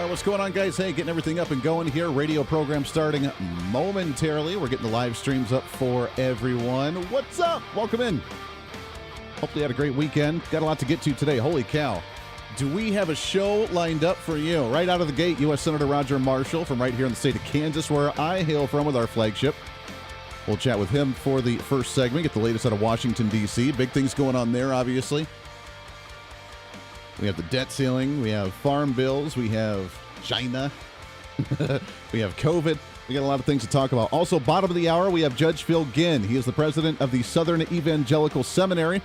All right, what's going on, guys? Hey, getting everything up and going here. Radio program starting momentarily. We're getting the live streams up for everyone. What's up? Welcome in. Hopefully you had a great weekend. Got a lot to get to today. Holy cow. Do we have a show lined up for you? Right out of the gate, U.S. Senator Roger Marshall from right here in the state of Kansas, where I hail from with our flagship. We'll chat with him for the first segment, get the latest out of Washington, D.C. Big things going on there, obviously. We have the debt ceiling, we have farm bills, we have China, we have COVID. We got a lot of things to talk about. Also, bottom of the hour, we have Judge Phil Ginn. He is the president of the Southern Evangelical Seminary.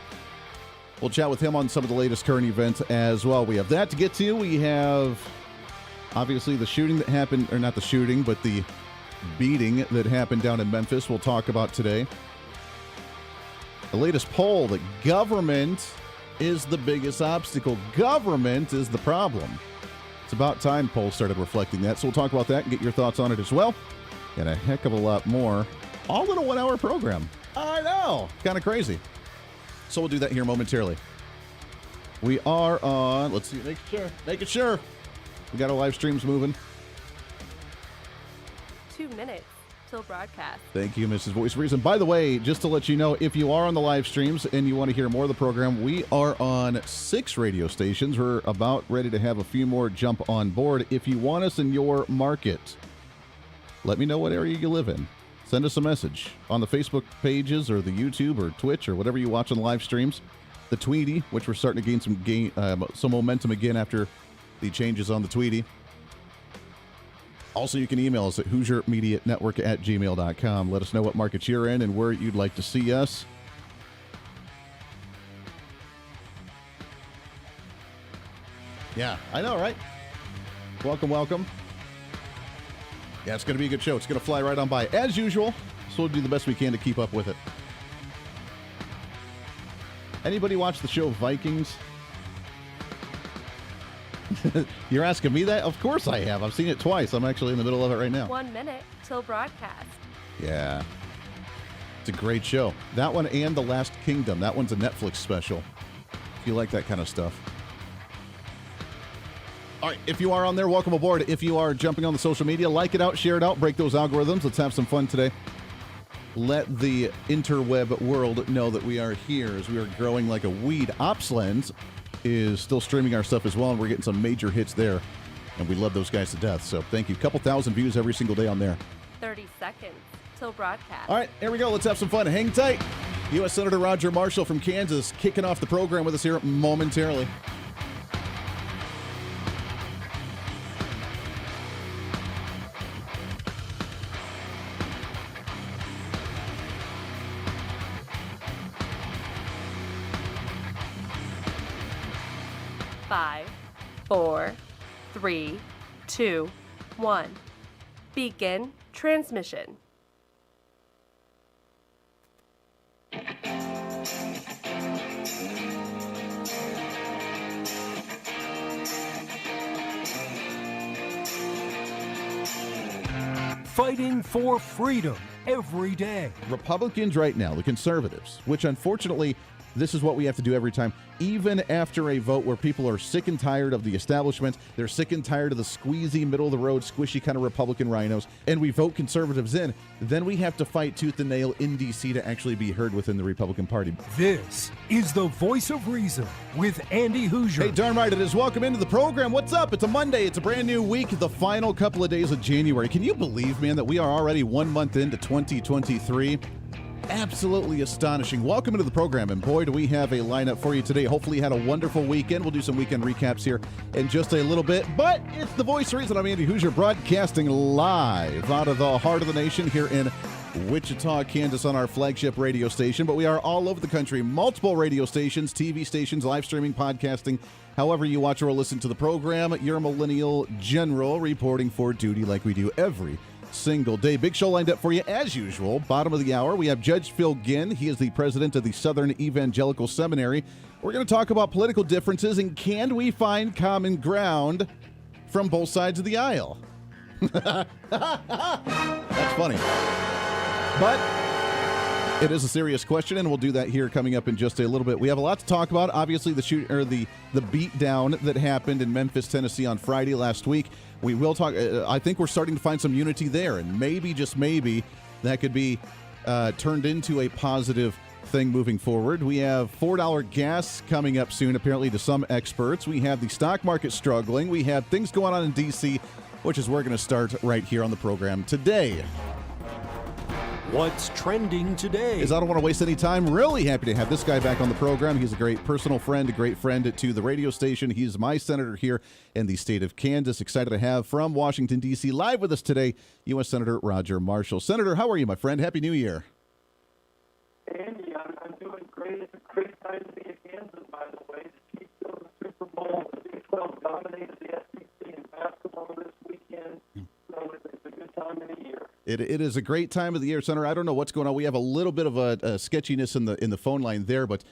We'll chat with him on some of the latest current events as well. We have that to get to. We have, obviously, the shooting that happened, or not the shooting, but the beating that happened down in Memphis we'll talk about today. The latest poll that government is the biggest obstacle. Government is the problem. It's about time polls started reflecting that. So we'll talk about that and get your thoughts on it as well. And a heck of a lot more. All in a 1 hour program. I know. Kind of crazy. So we'll do that here momentarily. We are on, let's see, make it sure. We got our live streams moving. 2 minutes till broadcast. Thank you, Mrs. Voice Reason. By the way, just to let you know, if you are on the live streams and you want to hear more of the program, we are on 6 radio stations. We're about ready to have a few more jump on board. If you want us in your market, let me know what area you live in. Send us a message on the Facebook pages or the YouTube or Twitch or whatever you watch on the live streams. The Tweety, which we're starting to gain some momentum again after the changes on the Tweety. Also, you can email us at HooserMediaNetwork@gmail.com. Let us know what markets you're in and where you'd like to see us. Yeah, I know, right? Welcome, welcome. Yeah, it's going to be a good show. It's going to fly right on by, as usual. So we'll do the best we can to keep up with it. Anybody watch the show Vikings? You're asking me that? Of course I have. I've seen it twice. I'm actually in the middle of it right now. 1 minute till broadcast. Yeah. It's a great show. That one and The Last Kingdom. That one's a Netflix special. If you like that kind of stuff. All right. If you are on there, welcome aboard. If you are jumping on the social media, like it out, share it out, break those algorithms. Let's have some fun today. Let the interweb world know that we are here as we are growing like a weed. OpsLens is still streaming our stuff as well, and we're getting some major hits there, and we love those guys to death. So thank you. A couple thousand views every single day on there. 30 seconds till broadcast. All right, here we go. Let's have some fun. Hang tight. U.S. Senator Roger Marshall from Kansas kicking off the program with us here momentarily. Five, 4, 3, 2, 1. Begin transmission. Fighting for freedom every day. Republicans right now, the conservatives, which unfortunately, this is what we have to do every time, even after a vote where people are sick and tired of the establishment, they're sick and tired of the squeezy, middle-of-the-road, squishy kind of Republican rhinos, and we vote conservatives in, then we have to fight tooth and nail in D.C. to actually be heard within the Republican Party. This is the Voice of Reason with Andy Hooser. Hey, darn right it is. Welcome into the program. What's up? It's a Monday. It's a brand new week, the final couple of days of January. Can you believe, man, that we are already 1 month into 2023? Absolutely astonishing. Welcome into the program, and boy, do we have a lineup for you today. Hopefully you had a wonderful weekend. We'll do some weekend recaps here in just a little bit, but it's the Voice of Reason. I'm Andy Hooser, broadcasting live out of the heart of the nation here in Wichita, Kansas on our flagship radio station, but we are all over the country. Multiple radio stations, TV stations, live streaming, podcasting. However you watch or listen to the program, you're a millennial general reporting for duty like we do every single day. Big show lined up for you as usual. Bottom of the hour, we have Judge Phil Ginn. He is the president of the Southern Evangelical Seminary. We're going to talk about political differences and can we find common ground from both sides of the aisle. That's funny. But It is a serious question, and we'll do that here coming up in just a little bit. We have a lot to talk about. Obviously, the beatdown that happened in Memphis, Tennessee on Friday last week. We will talk. I think we're starting to find some unity there, and maybe, just maybe, that could be turned into a positive thing moving forward. We have $4 gas coming up soon, apparently, to some experts. We have the stock market struggling. We have things going on in D.C., which is where we're going to start right here on the program today. What's trending today? I don't want to waste any time. Really happy to have this guy back on the program. He's a great personal friend, a great friend to the radio station. He's my senator here in the state of Kansas. Excited to have from Washington, D.C., live with us today, U.S. Senator Roger Marshall. Senator, how are you, my friend? Happy New Year. Andy, I'm doing great. It's a great time to be in Kansas, by the way. The Chiefs go to the Super Bowl. The Big 12 dominated the SEC in basketball this weekend. So it's a good time of the year. It is a great time of the year, Senator. I don't know what's going on. We have a little bit of a sketchiness in the phone line there, but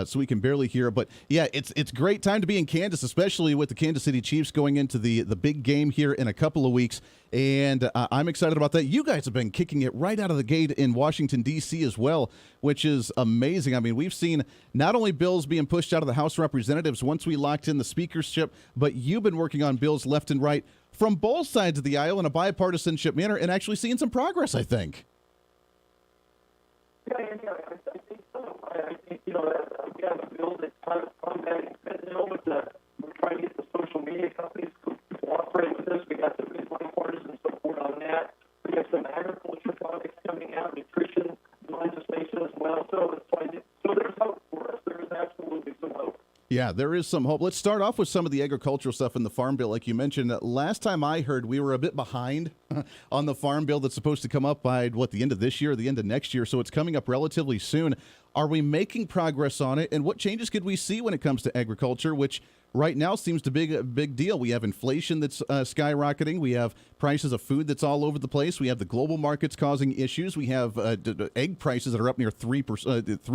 so we can barely hear. But yeah, it's a great time to be in Kansas, especially with the Kansas City Chiefs going into the big game here in a couple of weeks. And I'm excited about that. You guys have been kicking it right out of the gate in Washington, D.C. as well, which is amazing. I mean, we've seen not only bills being pushed out of the House of Representatives once we locked in the speakership, but you've been working on bills left and right from both sides of the aisle in a bipartisanship manner and actually seeing some progress, I think. Yeah, I think so. I think, we have a bill that's kind of combating fentanyl we're trying to get the social media companies to cooperate with us. We got some good bipartisan support on that. We have some agriculture products coming out, nutrition legislation as well. So there's hope for us. There is absolutely some hope. Yeah, there is some hope. Let's start off with some of the agricultural stuff in the Farm Bill. Like you mentioned, last time I heard, we were a bit behind on the Farm Bill that's supposed to come up by, the end of this year or the end of next year, so it's coming up relatively soon. Are we making progress on it, and what changes could we see when it comes to agriculture, which right now seems to be a big deal? We have inflation that's skyrocketing. We have prices of food that's all over the place. We have the global markets causing issues. We have egg prices that are up near 3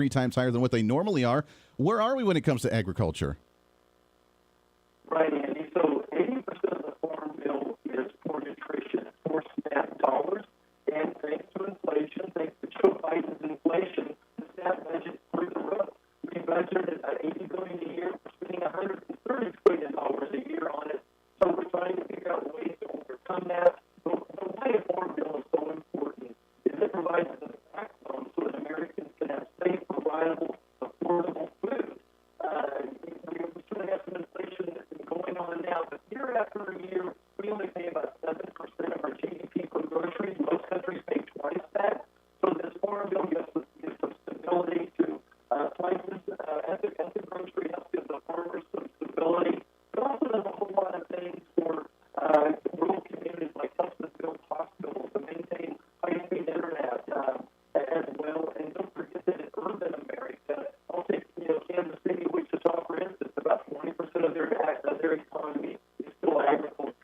times higher than what they normally are. Where are we when it comes to agriculture? Right, Andy. So 80% of the Farm Bill is for nutrition, for SNAP dollars. And thanks to inflation, thanks to Joe Biden's inflation, the SNAP budget through the roof. We budgeted at $80 billion a year. We're spending $130 billion a year on it. So we're trying to figure out ways to overcome that. But why a Farm Bill is so important is it provides the backbone so that Americans can have safe, reliable, affordable food. We certainly have some inflation going on now, but year after year, we only pay about 7% of our GDP for groceries. Most countries pay twice that. So this Farm Bill gives some stability to prices at the grocery house, gives the farmers some stability. But also does a whole lot of things for rural communities, like helps us build hospitals to maintain high-speed internet as well. And don't forget that in urban America, I'll take Kansas City, Wichita, for instance, about 20% of their economy is still agriculture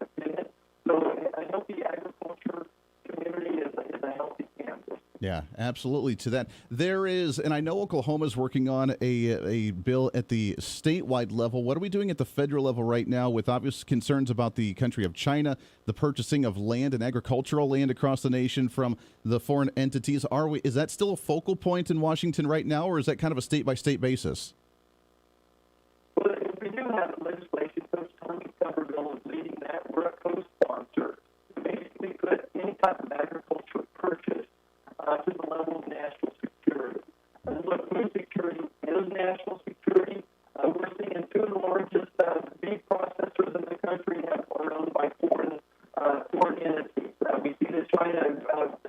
dependent. So a healthy agriculture community is a healthy Kansas. Yeah, absolutely. To that, there is, and I know Oklahoma's working on a bill at the statewide level. What are we doing at the federal level right now with obvious concerns about the country of China, the purchasing of land and agricultural land across the nation from the foreign entities? Is that still a focal point in Washington right now, or is that kind of a state-by-state basis? Well, we do have legislation. Coach Tony Tuberville is leading that. We're a co-sponsor to basically put any type of agricultural purchase to the level of national security. And look, food security is national security. We're seeing 2 of the largest beef processors in the country are owned by foreign entities. We see that China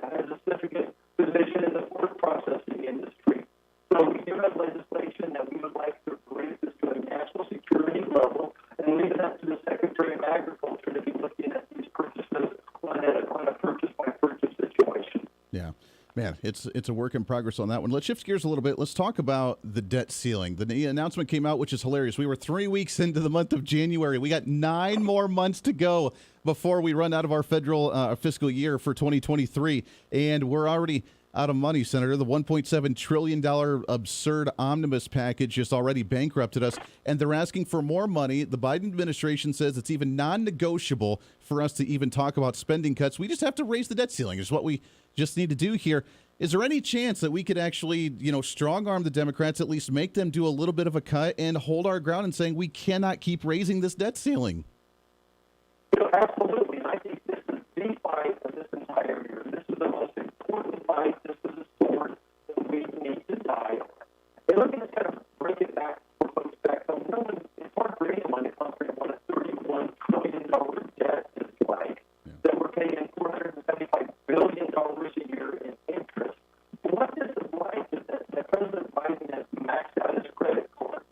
has a significant position in the pork processing industry. So we do have legislation that we would like to raise this to a national security level and leave it up to the Secretary of Agriculture to be looking at these purchases on a purchase-by-purchase situation. Yeah. Man, it's a work in progress on that one. Let's shift gears a little bit. Let's talk about the debt ceiling. The announcement came out, which is hilarious. We were 3 weeks into the month of January. We got 9 more months to go before we run out of our federal fiscal year for 2023, and we're already out of money, Senator. The $1.7 trillion absurd omnibus package just already bankrupted us, and they're asking for more money. The Biden administration says it's even non-negotiable for us to even talk about spending cuts. We just have to raise the debt ceiling. It's what we just need to do here. Is there any chance that we could actually, strong arm the Democrats, at least make them do a little bit of a cut and hold our ground in saying we cannot keep raising this debt ceiling? Absolutely. And I think this is the fight of this entire year. This is the most important fight. This is a sword that we need to die on. And let me just kind of break it back for folks back home. It's hard for anyone to comprehend what a $31 trillion debt is like. Yeah. That we're paying $475 billion a year in interest. And what this is like is that President Biden has maxed out his credit card.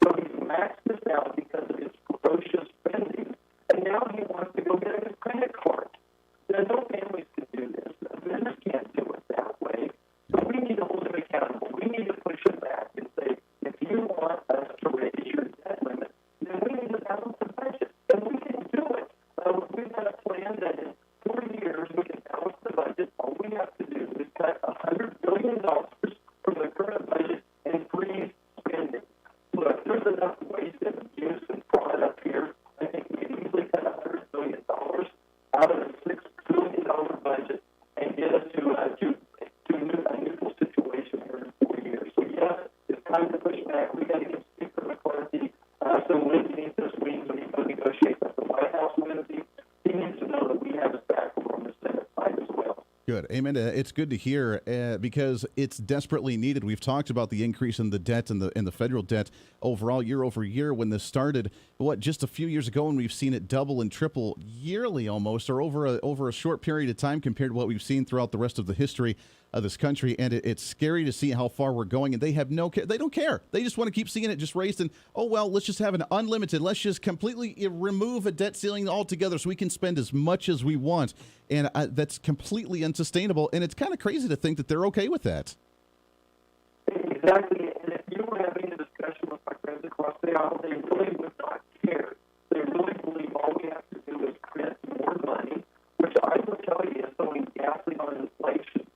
So he's maxed this out because of his ferocious spending. And now he wants to go get his credit card. Now, no families can do this. A business can't do it that way. So we need to hold him accountable. We need to push him back and say, if you want us to raise your debt limit, then we need to balance the budget. And we can do it. We've got a plan that in 4 years we can balance the budget. All we have to do is cut $100 billion from the current budget and freeze spending. Look, there's enough waste and abuse and fraud up here. I think we can easily cut $100 billion out of a $6 trillion budget and get us to a neutral situation here in 4 years. So, yes, it's time to push back. We got to give Speaker McCarthy some listening this week when he goes negotiate at the White House Wednesday. He needs to know that we have his back over on the Senate side as well. Good. Amen. It's good to hear because it's desperately needed. We've talked about the increase in the debt and the federal debt overall year over year when this started. Just a few years ago, and we've seen it double and triple yearly almost, or over a short period of time compared to what we've seen throughout the rest of the history of this country. And it's scary to see how far we're going. And they have they don't care. They just want to keep seeing it just raised. And let's just have an unlimited. Let's just completely remove a debt ceiling altogether so we can spend as much as we want. And that's completely unsustainable. And it's kind of crazy to think that they're okay with that. Exactly. And if you were having a discussion with my friends across the aisle, they really would not care. They really believe all we have to do is print more money, which I will tell you is throwing gasoline on inflation.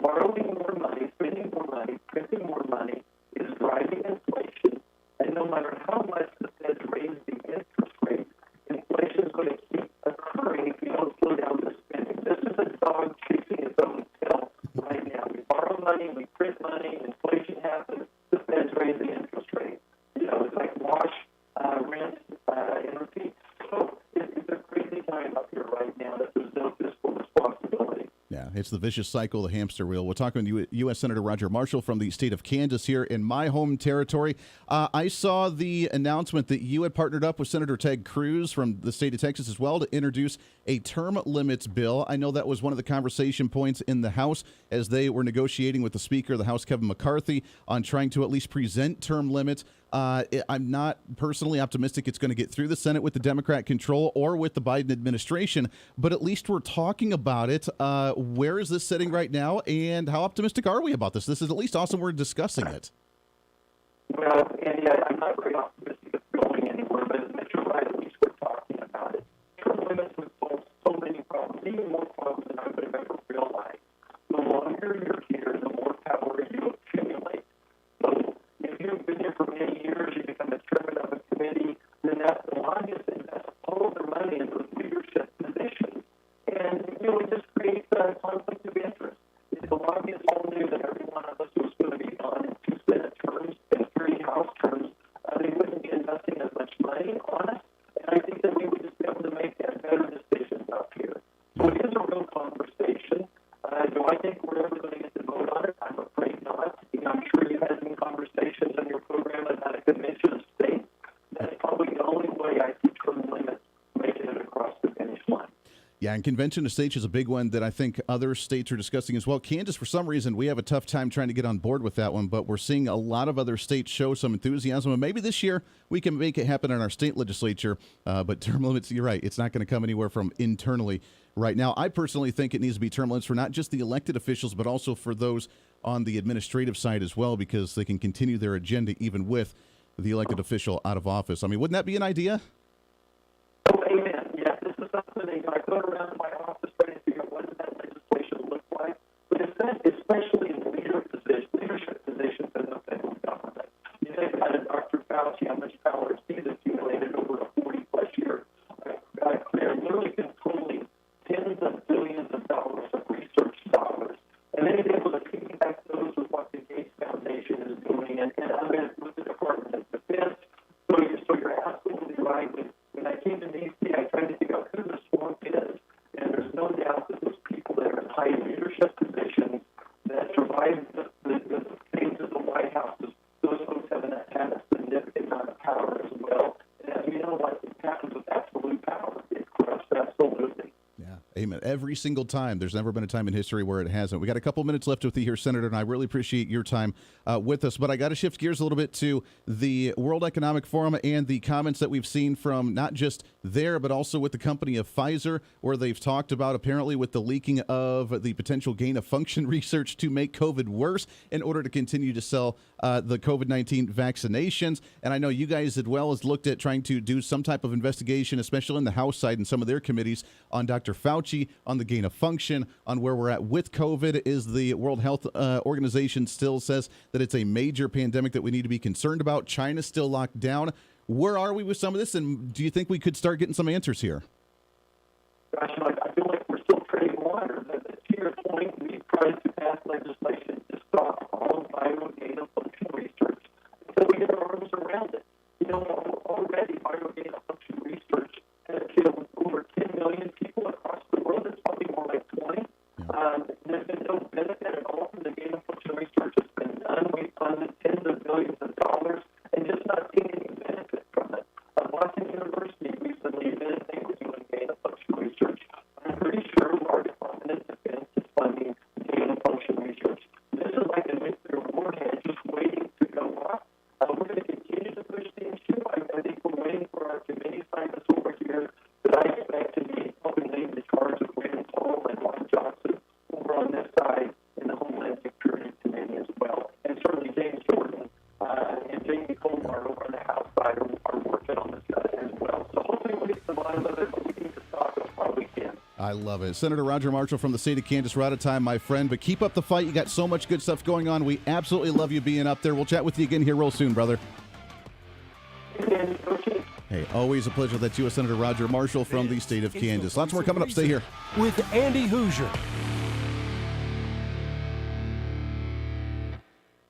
Borrowing more money, spending more money, printing more money is driving inflation. And no matter how much the Fed raises the interest rate, inflation is going to keep occurring if you don't slow down the spending. This is a dog chasing its own tail right now. We borrow money, we print money, inflation happens, the Fed's raising the interest rate. It's like wash, rinse, and repeat. So it's a crazy time up here right now that there's no fiscal responsibility. Yeah, it's the vicious cycle, the hamster wheel. We're talking with U.S. Senator Roger Marshall from the state of Kansas here in my home territory. I saw the announcement that you had partnered up with Senator Ted Cruz from the state of Texas as well to introduce a term limits bill. I know that was one of the conversation points in the House as they were negotiating with the Speaker of the House, Kevin McCarthy, on trying to at least present term limits. I'm not personally optimistic it's going to get through the Senate with the Democrat control or with the Biden administration, but at least we're talking about it. Where is this sitting right now, and how optimistic are we about this? This is at least awesome we're discussing it. Well, Andy, I'm not very optimistic it's going anywhere, but you're right, at least we're talking about it. Term limits would solve so many problems, even more problems than I would have ever realized. The longer you're here, the more power you accumulate. So if you've been here for many years, you become a chairman of a committee, then that's the longest, and that's all of their money in those leadership positions. And, it just creates a conflict of interest. If the lobbyists all knew that every one of us was going to be gone in 2 Senate terms and 3 House terms, they wouldn't be investing as much money on us, and I think that we would just be able to make better decisions up here. So it is a real conversation. Do I think we're ever going to get to vote on it? I'm afraid not. I'm sure you've had some conversations on your program about a convention of states. That's probably the only way I see term limits making it across the finish line. Yeah, and convention of states is a big one that I think other states are discussing as well. Kansas, for some reason, we have a tough time trying to get on board with that one, but we're seeing a lot of other states show some enthusiasm, and maybe this year we can make it happen in our state legislature. But term limits, you're right, it's not going to come anywhere from internally right now. I personally think it needs to be term limits for not just the elected officials, but also for those on the administrative side as well, because they can continue their agenda even with the elected official out of office. I mean, wouldn't that be an idea? Oh, amen. Yes, this is something that I go around in my office trying to figure out what does that legislation look like. But especially in leadership positions in the federal government. You think about it, Dr. Fauci, how much power he's accumulated over a 40-plus year career, literally controlling tens of billions of dollars of research dollars. And then he's able to absolutely right. When I came to D.C., I tried to figure out who the swamp is, and there's no doubt that those people that are in high leadership positions that survived the things of the White House, those folks have had a significant amount of power as well. And as we know, what happens with absolute power, it corrupts absolutely. Yeah, amen. Every single time. There's never been a time in history where it hasn't. We got a couple minutes left with you here, Senator, and I really appreciate your time with us. But I got to shift gears a little bit to the World Economic Forum and the comments that we've seen from not just there, but also with the company of Pfizer, where they've talked about apparently with the leaking of the potential gain of function research to make COVID worse in order to continue to sell the COVID-19 vaccinations. And I know you guys as well as looked at trying to do some type of investigation, especially in the House side and some of their committees, on Dr. Fauci, on the gain of function, on where we're at with COVID. Is the World Health Organization still says that it's a major pandemic that we need to be concerned about? China's still locked down. Where are we with some of this, and do you think we could start getting some answers here? Gosh, I feel like we're still treading water. To your point, we tried to pass legislation to stop all bio-gain of function research until we get our arms around it. You know, already bio-gain of function research has killed over 10 million people across the world. It's probably more like 20. There's been no benefit at all from the gain of function research that's been done. We funded tens of billions of dollars and just not seeing any benefit from it. Boston University recently admitted they were doing gain of function research. I'm pretty sure our Department of Defense is funding gain of function research. This is like a nuclear warhead just waiting to go off. We're going to continue to push the issue. I think we're waiting for our committee scientists over here that I expect to be helping lead the charge of Rand Paul and Ron Johnson over on this side in the Homeland Security Committee as well. And certainly James Jordan and Jamie Colmar over on the House side are working on this as well. So hopefully we'll get to the bottom of it, but we need to stop it while we can. I love it. Senator Roger Marshall from the state of Kansas. We're out of time, my friend, but keep up the fight. You got so much good stuff going on. We absolutely love you being up there. We'll chat with you again here real soon, brother. Hey, always a pleasure. That's U.S. Senator Roger Marshall from the state of Kansas. Lots more coming up. Stay here. With Andy Hooser.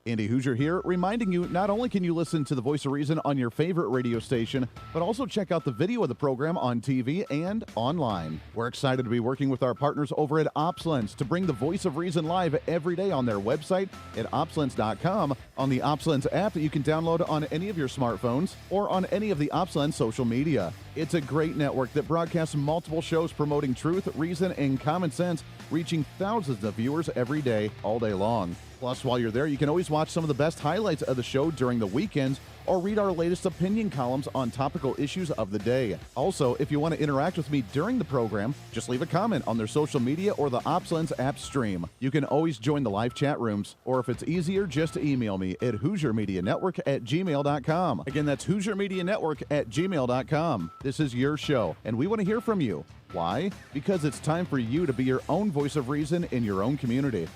Andy Hooser here, reminding you not only can you listen to the Voice of Reason on your favorite radio station, but also check out the video of the program on TV and online. We're excited to be working with our partners over at OpsLens to bring the Voice of Reason live every day on their website at opslens.com, on the OpsLens app that you can download on any of your smartphones, or on any of the OpsLens social media. It's a great network that broadcasts multiple shows promoting truth, reason, and common sense, reaching thousands of viewers every day, all day long. Plus, while you're there, you can always watch some of the best highlights of the show during the weekends or read our latest opinion columns on topical issues of the day. Also, if you want to interact with me during the program, just leave a comment on their social media or the OpsLens app stream. You can always join the live chat rooms, or if it's easier, just email me at HooserMediaNetwork@gmail.com. Again, that's HooserMediaNetwork@gmail.com. This is your show, and we want to hear from you. Why? Because it's time for you to be your own voice of reason in your own community.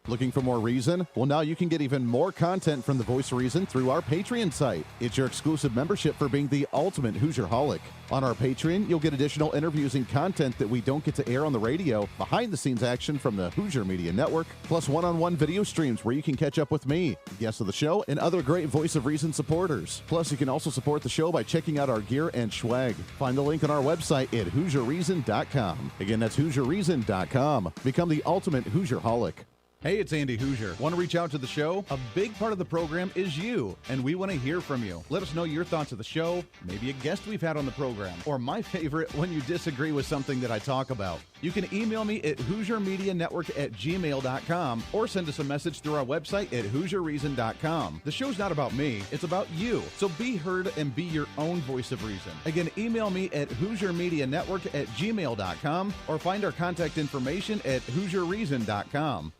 Looking for more reason? Well, now you can get even more content from the Voice of Reason through our Patreon site. It's your exclusive membership for being the ultimate Hoosier-holic. On our Patreon, you'll get additional interviews and content that we don't get to air on the radio, behind-the-scenes action from the Hooser Media Network, plus one-on-one video streams where you can catch up with me, guests of the show, and other great Voice of Reason supporters. Plus, you can also support the show by checking out our gear and swag. Find the link on our website at HooserReason.com. Again, that's HooserReason.com. Become the ultimate Hoosier-holic. Hey, it's Andy Hooser. Want to reach out to the show? A big part of the program is you, and we want to hear from you. Let us know your thoughts of the show, maybe a guest we've had on the program, or my favorite, when you disagree with something that I talk about. You can email me at HooserMediaNetwork@gmail.com or send us a message through our website at HooserReason.com. The show's not about me, it's about you. So be heard and be your own voice of reason. Again, email me at HooserMediaNetwork@gmail.com or find our contact information at HooserReason.com.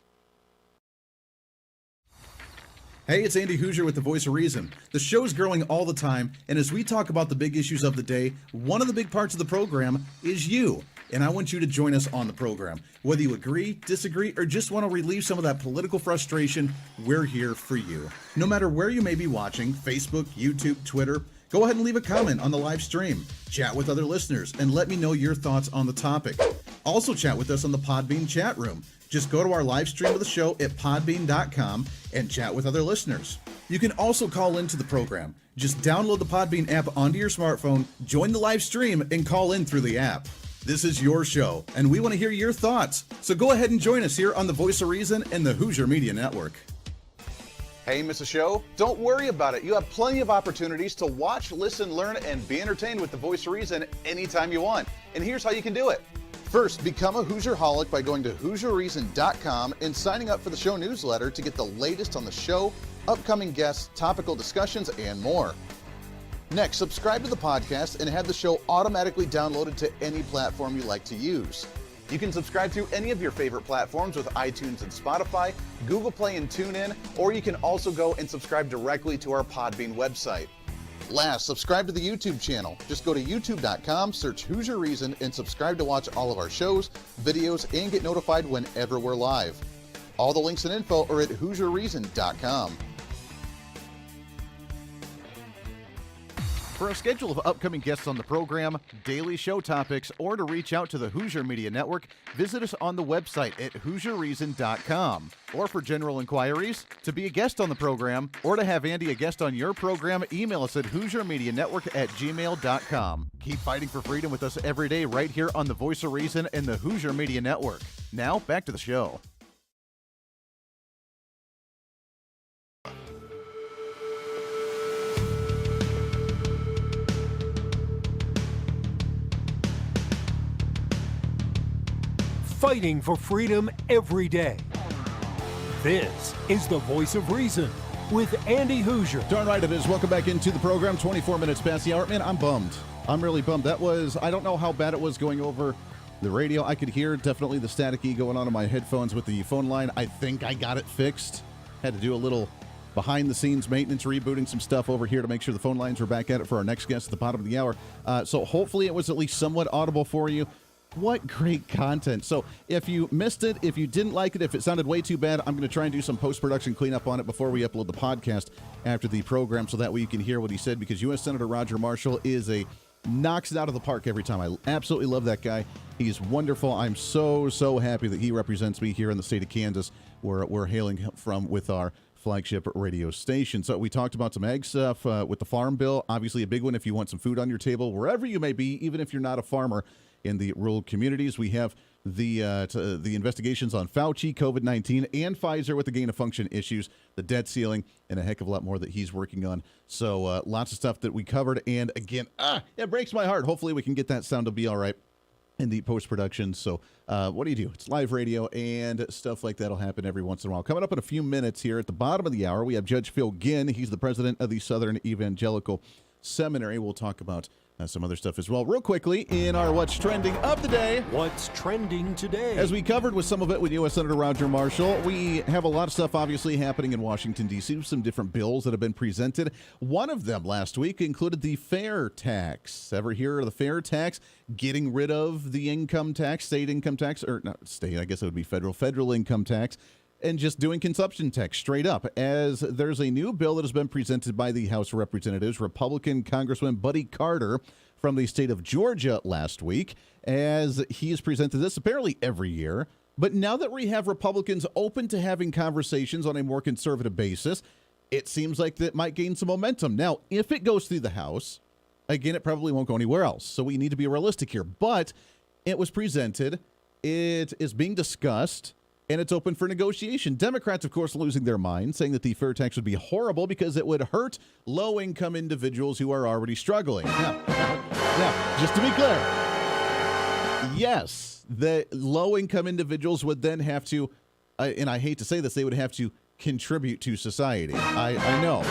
Hey, it's Andy Hooser with the Voice of Reason. The show's growing all the time, and as we talk about the big issues of the day, one of the big parts of the program is you. And I want you to join us on the program. Whether you agree, disagree, or just want to relieve some of that political frustration, we're here for you. No matter where you may be watching, Facebook, YouTube, Twitter, go ahead and leave a comment on the live stream. Chat with other listeners and let me know your thoughts on the topic. Also chat with us on the Podbean chat room. Just go to our live stream of the show at podbean.com and chat with other listeners. You can also call into the program. Just download the Podbean app onto your smartphone, join the live stream, and call in through the app. This is your show, and we want to hear your thoughts. So go ahead and join us here on the Voice of Reason and the Hooser Media Network. Hey, miss a show? Don't worry about it. You have plenty of opportunities to watch, listen, learn, and be entertained with the Voice of Reason anytime you want. And here's how you can do it. First, become a Hooserholic by going to HooserReason.com and signing up for the show newsletter to get the latest on the show, upcoming guests, topical discussions, and more. Next, subscribe to the podcast and have the show automatically downloaded to any platform you like to use. You can subscribe through any of your favorite platforms with iTunes and Spotify, Google Play and TuneIn, or you can also go and subscribe directly to our Podbean website. Last, subscribe to the YouTube channel. Just go to youtube.com, search Hooser Reason, and subscribe to watch all of our shows, videos, and get notified whenever we're live. All the links and info are at HooserReason.com. For a schedule of upcoming guests on the program, daily show topics, or to reach out to the Hooser Media Network, visit us on the website at HooserReason.com. Or for general inquiries, to be a guest on the program, or to have Andy a guest on your program, email us at HooserMediaNetwork@gmail.com. Keep fighting for freedom with us every day right here on the Voice of Reason and the Hooser Media Network. Now, back to the show. Fighting for freedom every day. This is the Voice of Reason with Andy Hooser. Darn right it is. Welcome back into the program. 24 minutes past the hour. Man, I'm bummed. I'm really bummed. That was, I don't know how bad it was going over the radio. I could hear definitely the staticky going on in my headphones with the phone line. I think I got it fixed. Had to do a little behind-the-scenes maintenance, rebooting some stuff over here to make sure the phone lines were back at it for our next guest at the bottom of the hour. So hopefully it was at least somewhat audible for you. What great content. So if you missed it, if you didn't like it, if it sounded way too bad, I'm going to try and do some post-production cleanup on it before we upload the podcast after the program so that way you can hear what he said, because U.S. Senator Roger Marshall knocks it out of the park every time. I absolutely love that guy. He's wonderful. I'm so happy that he represents me here in the state of Kansas, where we're hailing from with our flagship radio station. So we talked about some ag stuff with the farm bill. Obviously a big one if you want some food on your table, wherever you may be, even if you're not a farmer. In the rural communities, we have the investigations on Fauci, COVID-19, and Pfizer with the gain-of-function issues, the debt ceiling, and a heck of a lot more that he's working on. So lots of stuff that we covered. And again, it breaks my heart. Hopefully we can get that sound to be all right in the post-production. So what do? It's live radio, and stuff like that will happen every once in a while. Coming up in a few minutes here at the bottom of the hour, we have Judge Phil Ginn. He's the president of the Southern Evangelical Seminary. We'll talk about some other stuff as well. Real quickly, in our What's Trending of the day. What's trending today? As we covered with some of it with U.S. Senator Roger Marshall, we have a lot of stuff obviously happening in Washington, D.C., some different bills that have been presented. One of them last week included the fair tax. Ever hear of the fair tax? Getting rid of the income tax, state income tax, or not state, I guess it would be federal income tax, and just doing consumption tax straight up, as there's a new bill that has been presented by the House of Representatives, Republican Congressman Buddy Carter from the state of Georgia last week, as he has presented this apparently every year. But now that we have Republicans open to having conversations on a more conservative basis, it seems like that might gain some momentum. Now, if it goes through the House, again, it probably won't go anywhere else. So we need to be realistic here. But it was presented, it is being discussed, and it's open for negotiation. Democrats, of course, losing their mind, saying that the fair tax would be horrible because it would hurt low-income individuals who are already struggling. Now, just to be clear, yes, the low-income individuals would then have to, and I hate to say this, they would have to contribute to society. I know.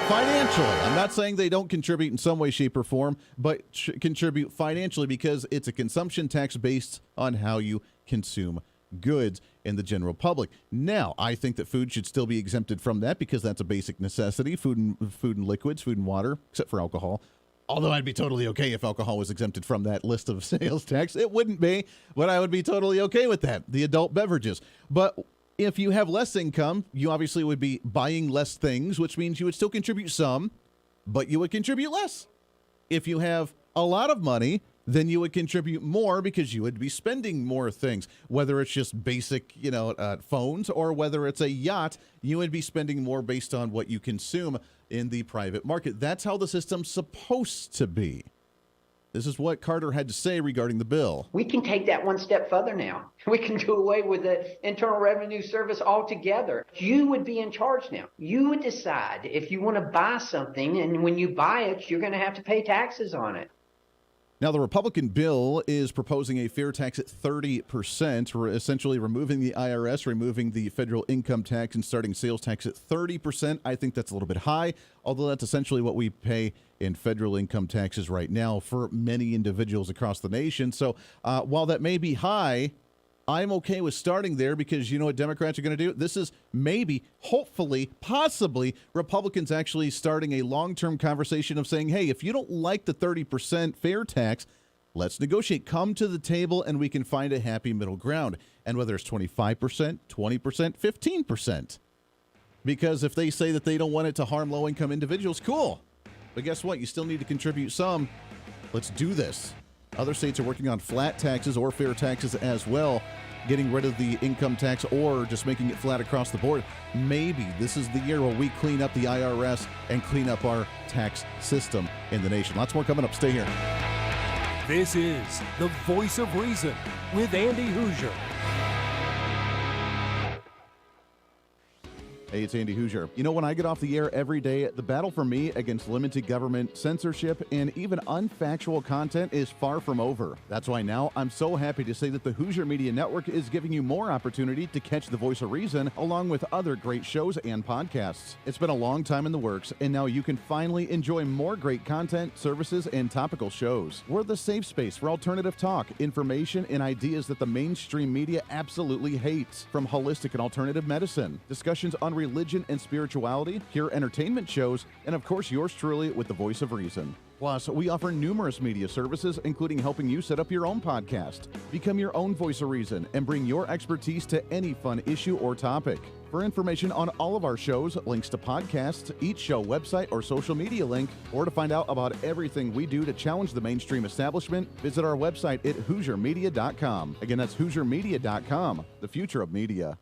Financially. I'm not saying they don't contribute in some way, shape, or form, but contribute financially because it's a consumption tax based on how you consume goods in the general public. Now, I think that food should still be exempted from that because that's a basic necessity. Food and liquids, food and water, except for alcohol. Although I'd be totally okay if alcohol was exempted from that list of sales tax. It wouldn't be, but I would be totally okay with that, the adult beverages. But if you have less income, you obviously would be buying less things, which means you would still contribute some, but you would contribute less. If you have a lot of money, then you would contribute more because you would be spending more things. Whether it's just basic, phones, or whether it's a yacht, you would be spending more based on what you consume in the private market. That's how the system's supposed to be. This is what Carter had to say regarding the bill. We can take that one step further now. We can do away with the Internal Revenue Service altogether. You would be in charge now. You would decide if you want to buy something, and when you buy it, you're going to have to pay taxes on it. Now, the Republican bill is proposing a fair tax at 30%, essentially removing the IRS, removing the federal income tax, and starting sales tax at 30%. I think that's a little bit high, although that's essentially what we pay in federal income taxes right now for many individuals across the nation. So while that may be high, I'm okay with starting there because you know what Democrats are going to do? This is maybe, hopefully, possibly Republicans actually starting a long-term conversation of saying, hey, if you don't like the 30% fair tax, let's negotiate. Come to the table and we can find a happy middle ground. And whether it's 25%, 20%, 15%. Because if they say that they don't want it to harm low-income individuals, cool. But guess what? You still need to contribute some. Let's do this. Other states are working on flat taxes or fair taxes as well, getting rid of the income tax or just making it flat across the board. Maybe this is the year where we clean up the IRS and clean up our tax system in the nation. Lots more coming up. Stay here. This is the Voice of Reason with Andy Hooser. Hey, it's Andy Hooser. You know, when I get off the air every day, the battle for me against limited government, censorship, and even unfactual content is far from over. That's why now I'm so happy to say that the Hooser Media Network is giving you more opportunity to catch the Voice of Reason along with other great shows and podcasts. It's been a long time in the works, and now you can finally enjoy more great content, services, and topical shows. We're the safe space for alternative talk, information, and ideas that the mainstream media absolutely hates. From holistic and alternative medicine, discussions on religion and spirituality, pure entertainment shows, and of course yours truly with the Voice of Reason. Plus, we offer numerous media services, including helping you set up your own podcast. Become your own Voice of Reason and bring your expertise to any fun issue or topic. For information on all of our shows, links to podcasts, each show website or social media link, or to find out about everything we do to challenge the mainstream establishment, visit our website at HooserMedia.com. Again, that's HooserMedia.com, the future of media.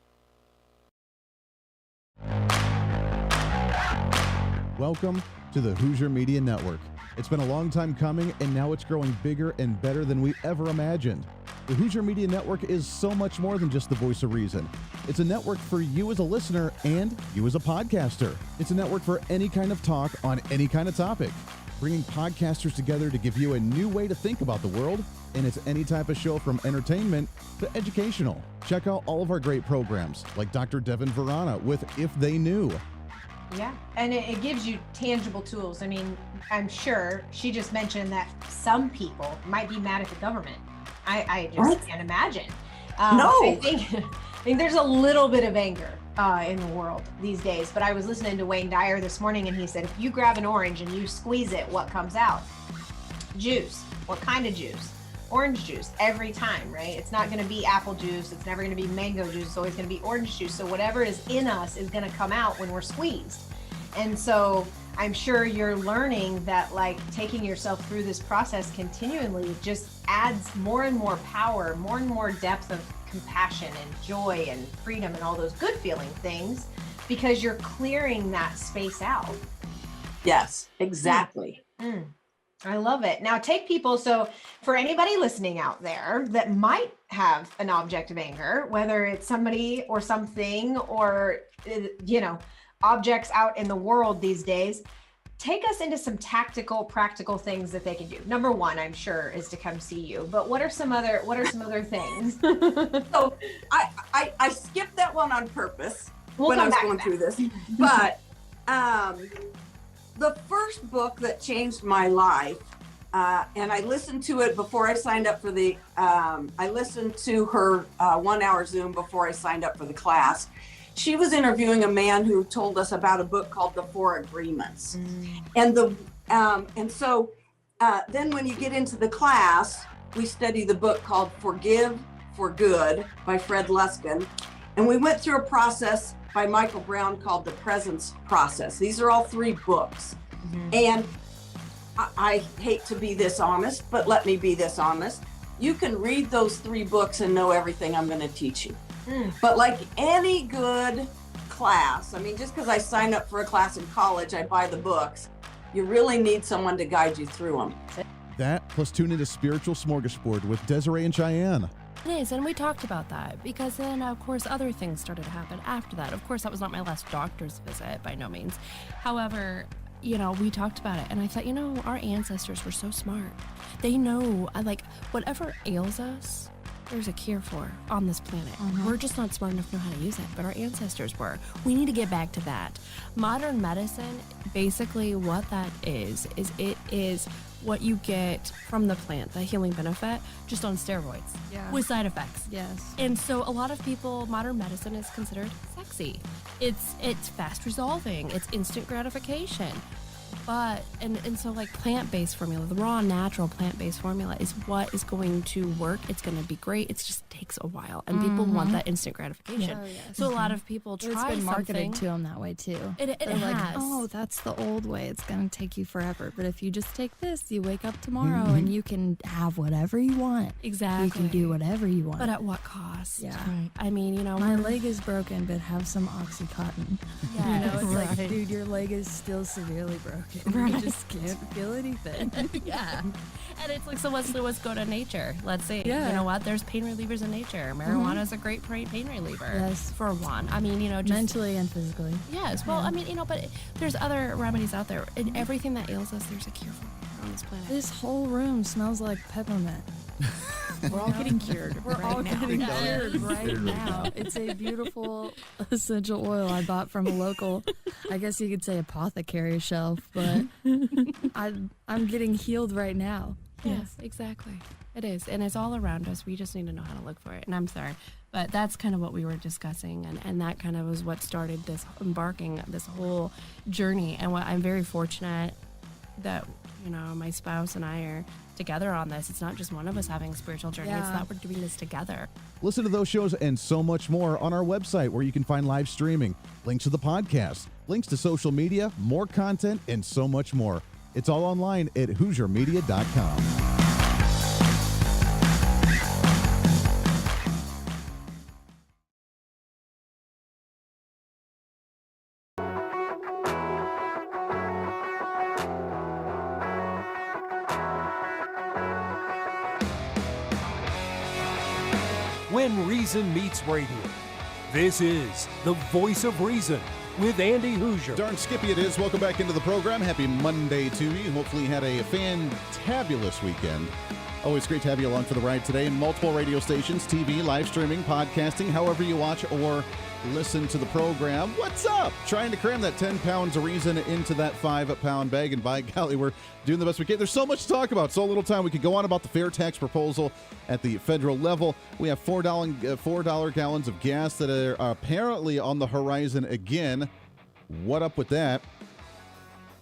Welcome to the Hooser Media Network. It's been a long time coming, and now it's growing bigger and better than we ever imagined. The Hooser Media Network is so much more than just the Voice of Reason. It's a network for you as a listener and you as a podcaster. It's a network for any kind of talk on any kind of topic, bringing podcasters together to give you a new way to think about the world, and it's any type of show from entertainment to educational. Check out all of our great programs, like Dr. Devin Verana with If They Knew. Yeah, and it gives you tangible tools. I mean, I'm sure she just mentioned that some people might be mad at the government. I just can't imagine. No. I think there's a little bit of anger in the world these days, but I was listening to Wayne Dyer this morning, and he said, if you grab an orange and you squeeze it, what comes out? Juice. What kind of juice? Orange juice every time, right? It's not going to be apple juice. It's never going to be mango juice. It's always going to be orange juice. So whatever is in us is going to come out when we're squeezed. And so I'm sure you're learning that, like, taking yourself through this process continually just adds more and more power, more and more depth of compassion and joy and freedom and all those good feeling things, because you're clearing that space out. Yes, exactly. I love it. Now take people, so for anybody listening out there that might have an object of anger, whether it's somebody or something or, objects out in the world these days, take us into some tactical, practical things that they can do. Number one, I'm sure, is to come see you, but what are some other things? So I skipped that one on purpose when I was going through this, but, the first book that changed my life, and I listened to it before I signed up for I listened to her 1 hour Zoom before I signed up for the class. She was interviewing a man who told us about a book called The Four Agreements. And so then when you get into the class, we study the book called Forgive for Good by Fred Luskin. And we went through a process by Michael Brown called The Presence Process. These are all 3 books. And I hate to be this honest, but let me be this honest. You can read those 3 books and know everything I'm going to teach you. But like any good class, I mean, just because I signed up for a class in college, I buy the books. You really need someone to guide you through them. That plus tune into Spiritual Smorgasbord with Desiree and Cheyenne. It is, and we talked about that because then, of course, other things started to happen after that. Of course, that was not my last doctor's visit, by no means. However, we talked about it, and I thought, our ancestors were so smart. They know, like, whatever ails us, there's a cure for on this planet. We're just not smart enough to know how to use it, but our ancestors were. We need to get back to that. Modern medicine, basically what that is it is what you get from the plant, the healing benefit, just on steroids with side effects. Yes. And so a lot of people, modern medicine is considered sexy. It's fast resolving. It's instant gratification. But, and so like plant-based formula, the raw, natural plant-based formula is what is going to work. It's going to be great. It just takes a while. And people want that instant gratification. Oh, yes. So a lot of people try It's been marketed something. to them that way too. It They're like, has. oh, that's the old way. It's going to take you forever. But if you just take this, you wake up tomorrow and you can have whatever you want. Exactly. You can do whatever you want. But at what cost? Yeah. Right. I mean, my leg is broken, but have some Oxycontin. Yeah, It's like, dude, your leg is still severely broken. You just can't feel anything. Yeah. And it's like, so let's go to nature. Let's see. Yeah. You know what? There's pain relievers in nature. Marijuana is a great pain reliever. Yes. For one. I mean, just mentally and physically. Yes. Well, I mean, but there's other remedies out there. And everything that ails us, there's a cure for on this planet. This whole room smells like peppermint. We're all getting cured. We're all getting cured Very right now. well. It's a beautiful essential oil I bought from a local, I guess you could say apothecary shelf, but I'm getting healed right now. Yes, exactly. It is. And it's all around us. We just need to know how to look for it. And I'm sorry, but that's kind of what we were discussing. And that kind of was what started this whole journey. And what I'm very fortunate that, my spouse and I are together on this. It's not just one of us having a spiritual journey. It's that we're doing this together. Listen to those shows and so much more on our website where you can find live streaming, links to the podcast, links to social media, more content, and so much more. It's all online at HooserMedia.com. When Reason Meets Radio. This is the Voice of Reason with Andy Hooser. Darn skippy it is. Welcome back into the program. Happy Monday to you. Hopefully you had a fantabulous weekend. Always great to have you along for the ride today. Multiple radio stations, TV, live streaming, podcasting, however you watch or listen to the program. What's up? Trying to cram that 10 pounds of reason into that 5-pound bag, and by golly, we're doing the best we can. There's so much to talk about, so little time. We could go on about the fair tax proposal at the federal level. We have $4 gallons of gas that are apparently on the horizon again. What up with that?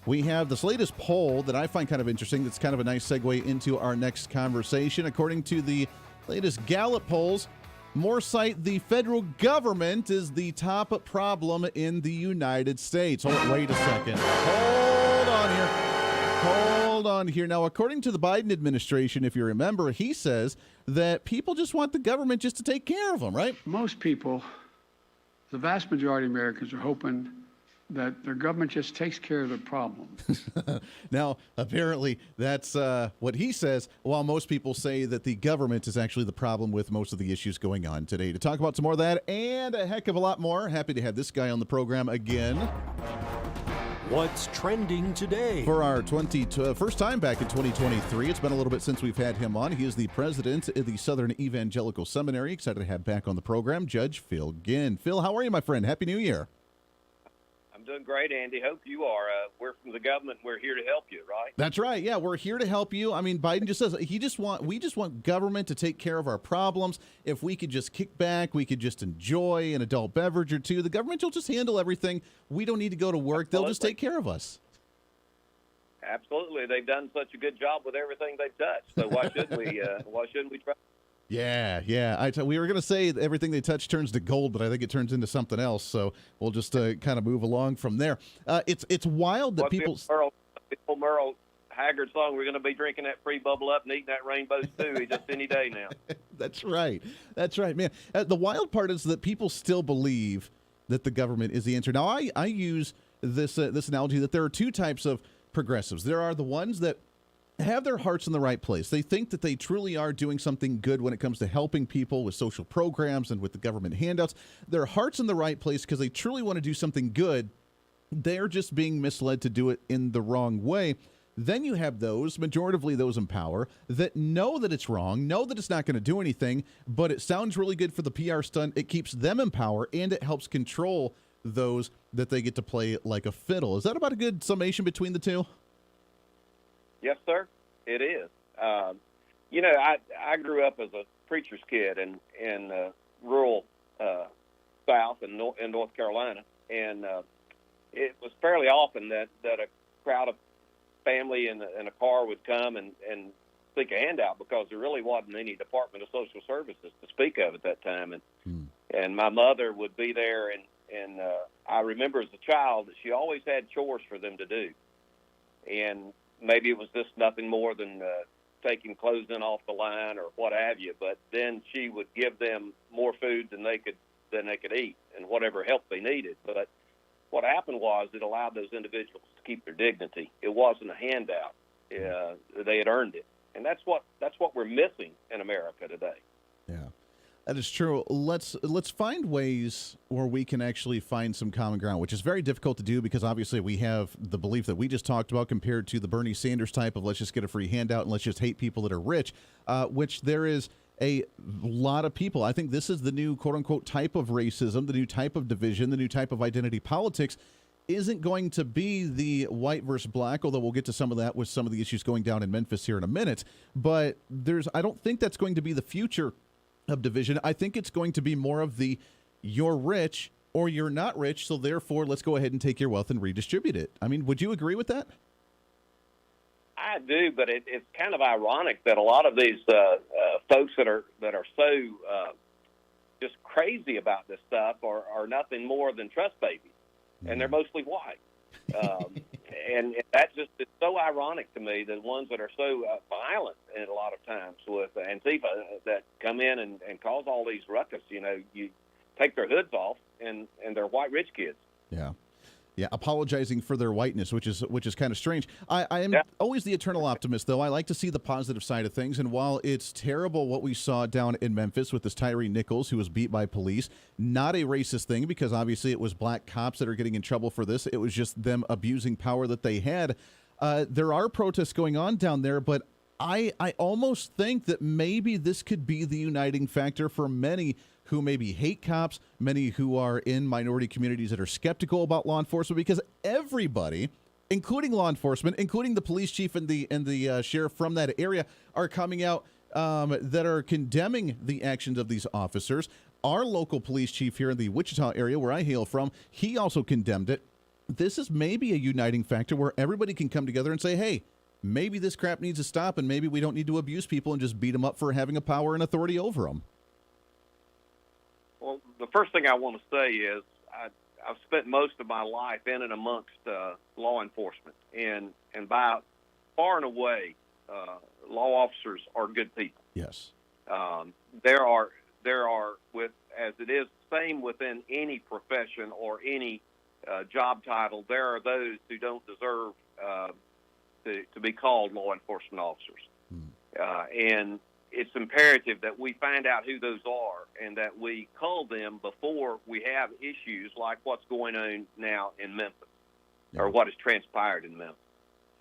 We have this latest poll that I find kind of interesting. That's kind of a nice segue into our next conversation. According to the latest Gallup polls, more cite the federal government is the top problem in the United States. Wait a second. Hold on here. Now, according to the Biden administration, if you remember, he says that people just want the government just to take care of them, right? Most people, the vast majority of Americans, are hoping that their government just takes care of the problems. Now, apparently, that's what he says, while most people say that the government is actually the problem with most of the issues going on today. To talk about some more of that and a heck of a lot more, happy to have this guy on the program again. What's trending today? For our first time back in 2023. It's been a little bit since we've had him on. He is the president of the Southern Evangelical Seminary. Excited to have back on the program, Judge Phil Ginn. Phil, how are you, my friend? Happy New Year. I'm doing great, Andy. Hope you are. We're from the government. We're here to help you, right? That's right. Yeah, we're here to help you. I mean, Biden just says we just want government to take care of our problems. If we could just kick back, we could just enjoy an adult beverage or two. The government will just handle everything. We don't need to go to work. They'll just take care of us. Absolutely. They've done such a good job with everything they've touched. So why shouldn't we? Why shouldn't we try? Yeah. We were going to say that everything they touch turns to gold, but I think it turns into something else. So we'll just kind of move along from there. It's wild that Bill Murrell Haggard song, we're going to be drinking that free bubble up and eating that rainbow stew just any day now. That's right. That's right, man. The wild part is that people still believe that the government is the answer. Now, I use this analogy that there are two types of progressives. There are the ones that have their hearts in the right place. They think that they truly are doing something good when it comes to helping people with social programs and with the government handouts. Their heart's in the right place because they truly want to do something good. They're just being misled to do it in the wrong way. Then you have those, majoritively those in power, that know that it's wrong, know that it's not going to do anything, but it sounds really good for the PR stunt. It keeps them in power, and it helps control those that they get to play like a fiddle. Is that about a good summation between the two? Yes, sir, it is. You know, I grew up as a preacher's kid in rural South and in North Carolina, and it was fairly often that a crowd of family in a car would come and seek a handout because there really wasn't any Department of Social Services to speak of at that time, and my mother would be there, and I remember as a child that she always had chores for them to do, and maybe it was just nothing more than taking clothes in off the line or what have you, but then she would give them more food than they could eat and whatever help they needed. But what happened was it allowed those individuals to keep their dignity. It wasn't a handout. They had earned it. And that's what we're missing in America today. Yeah. That is true. Let's find ways where we can actually find some common ground, which is very difficult to do because obviously we have the belief that we just talked about compared to the Bernie Sanders type of let's just get a free handout and let's just hate people that are rich, which there is a lot of people. I think this is the new quote-unquote type of racism, the new type of division, the new type of identity politics. Isn't going to be the white versus black, although we'll get to some of that with some of the issues going down in Memphis here in a minute. But I don't think that's going to be the future of division. I think it's going to be more of the you're rich or you're not rich, so therefore let's go ahead and take your wealth and redistribute it. I mean, would you agree with that? I do, but it's kind of ironic that a lot of these folks that are so just crazy about this stuff are nothing more than trust babies, and they're mostly white. And that just is so ironic to me, the ones that are so violent and a lot of times with Antifa that come in and cause all these ruckus. You know, you take their hoods off and they're white rich kids. Yeah. Yeah, apologizing for their whiteness, which is kind of strange. I am always the eternal optimist, though. I like to see the positive side of things. And while it's terrible what we saw down in Memphis with this Tyree Nichols who was beat by police, not a racist thing because obviously it was black cops that are getting in trouble for this. It was just them abusing power that they had. There are protests going on down there, but I almost think that maybe this could be the uniting factor for many who maybe hate cops, many who are in minority communities that are skeptical about law enforcement, because everybody, including law enforcement, including the police chief and the sheriff from that area, are coming out that are condemning the actions of these officers. Our local police chief here in the Wichita area, where I hail from, he also condemned it. This is maybe a uniting factor where everybody can come together and say, hey, maybe this crap needs to stop, and maybe we don't need to abuse people and just beat them up for having a power and authority over them. Well, the first thing I want to say is I've spent most of my life in and amongst law enforcement, and by far and away, law officers are good people. Yes. There are with as it is same within any profession or any job title. There are those who don't deserve to be called law enforcement officers, and it's imperative that we find out who those are and that we call them before we have issues like what's going on now in Memphis or what has transpired in Memphis.